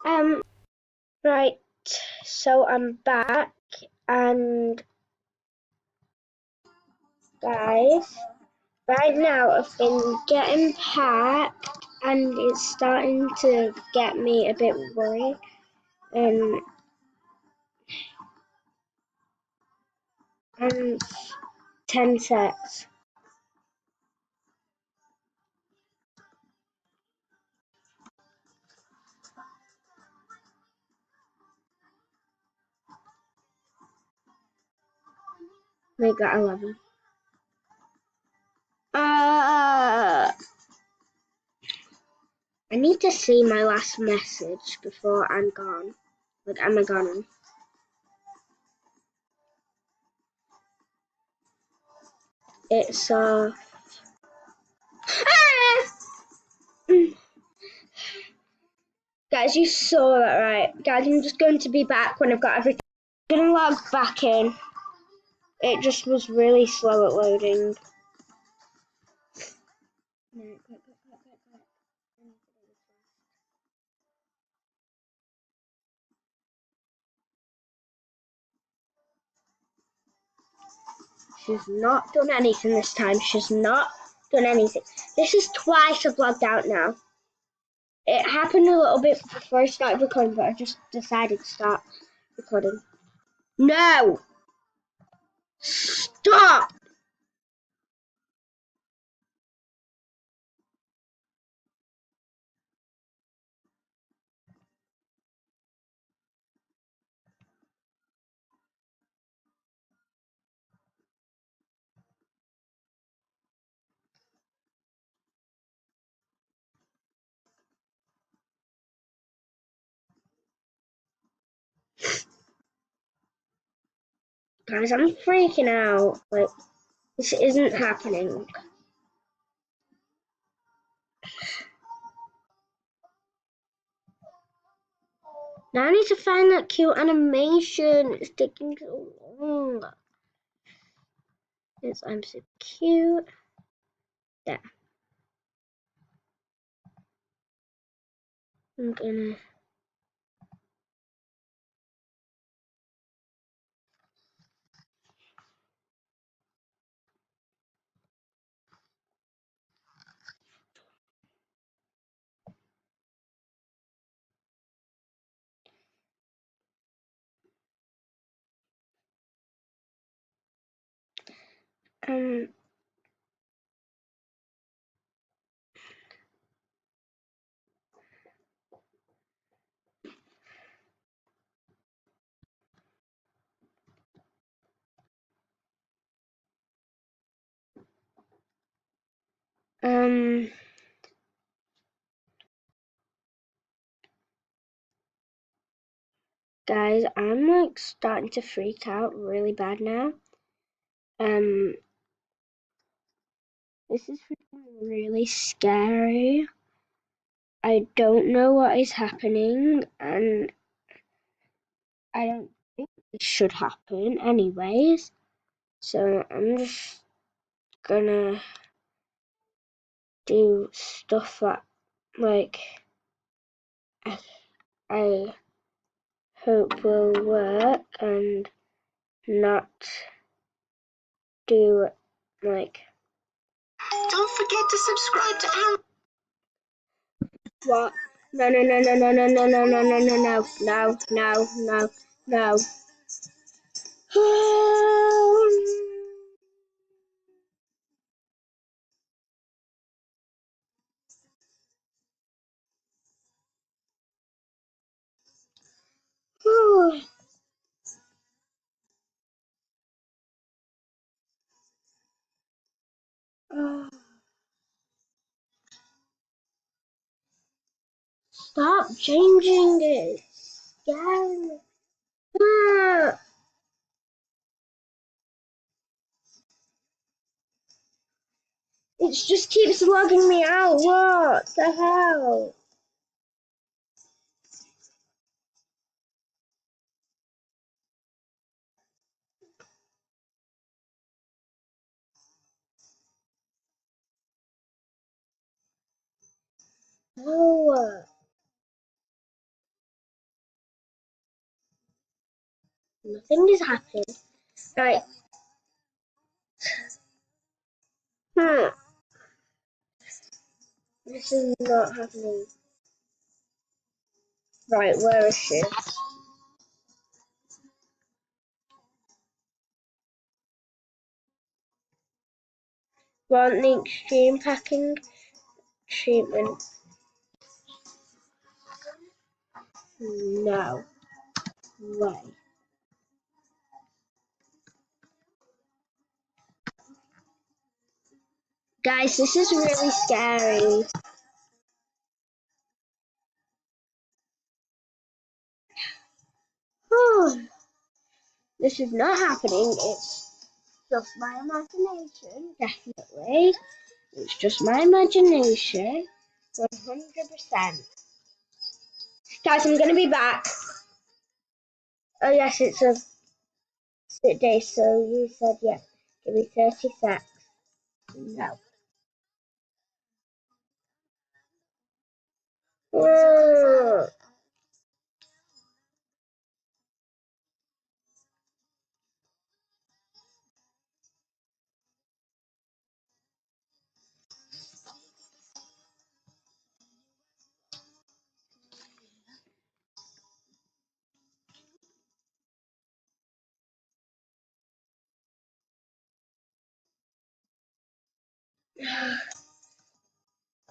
Um, right, so I'm back, and guys, right now I've been getting packed, and it's starting to get me a bit worried. And I'm 10 secs. We got 11. I need to see my last message before I'm gone. Like, am I gone? It's Guys, you saw that, right? Guys, I'm just going to be back when I've got everything. I'm gonna log back in. It just was really slow at loading. She's not done anything this time. She's not done anything. This is twice I've logged out now. It happened a little bit before I started recording, but I just decided to start recording. No! Stop! Guys, I'm freaking out. Like, this isn't happening. Now I need to find that cute animation. It's taking so long. Yes, I'm so cute. There. I'm gonna. Um. Um. Guys, I'm like starting to freak out really bad now. Um. This is really scary. I don't know what is happening, and I don't think it should happen, anyways. So I'm just gonna do stuff that, like, I hope will work and not do, like. Don't forget to subscribe to our. What? No, no, no, no, no, no, no, no, no, no, no, no, no, no, no, no. Stop changing it. Yeah. It just keeps logging me out. What the hell? No. Nothing is happening. Right. This is not happening. Right, where is she? Want the extreme packing treatment? No way. Guys, this is really scary. This is not happening. It's just my imagination, definitely. It's just my imagination. 100%. Guys, I'm gonna be back. Oh yes, it's a sit day, so you said yeah. Give me 30 secs. No. Mm.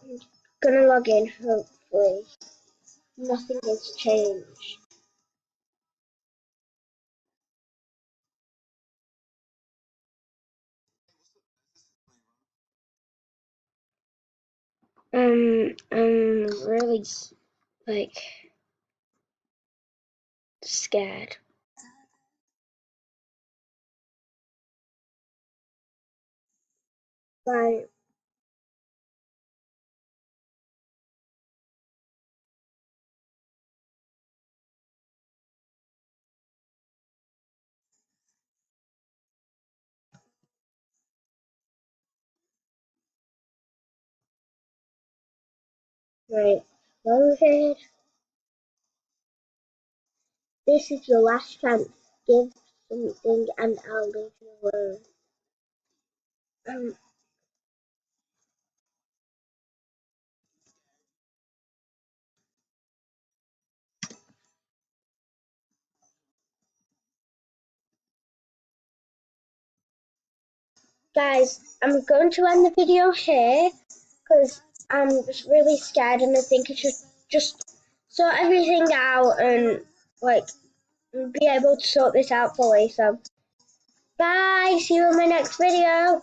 I'm gonna log in, hopefully. Nothing has changed. I'm really like scared. Right, right. Loaded. This is your last chance. Give something and I'll leave you alone. Um, guys, I'm going to end the video here because I'm just really scared and I think I should just sort everything out and like be able to sort this out fully. So, bye. See you in my next video.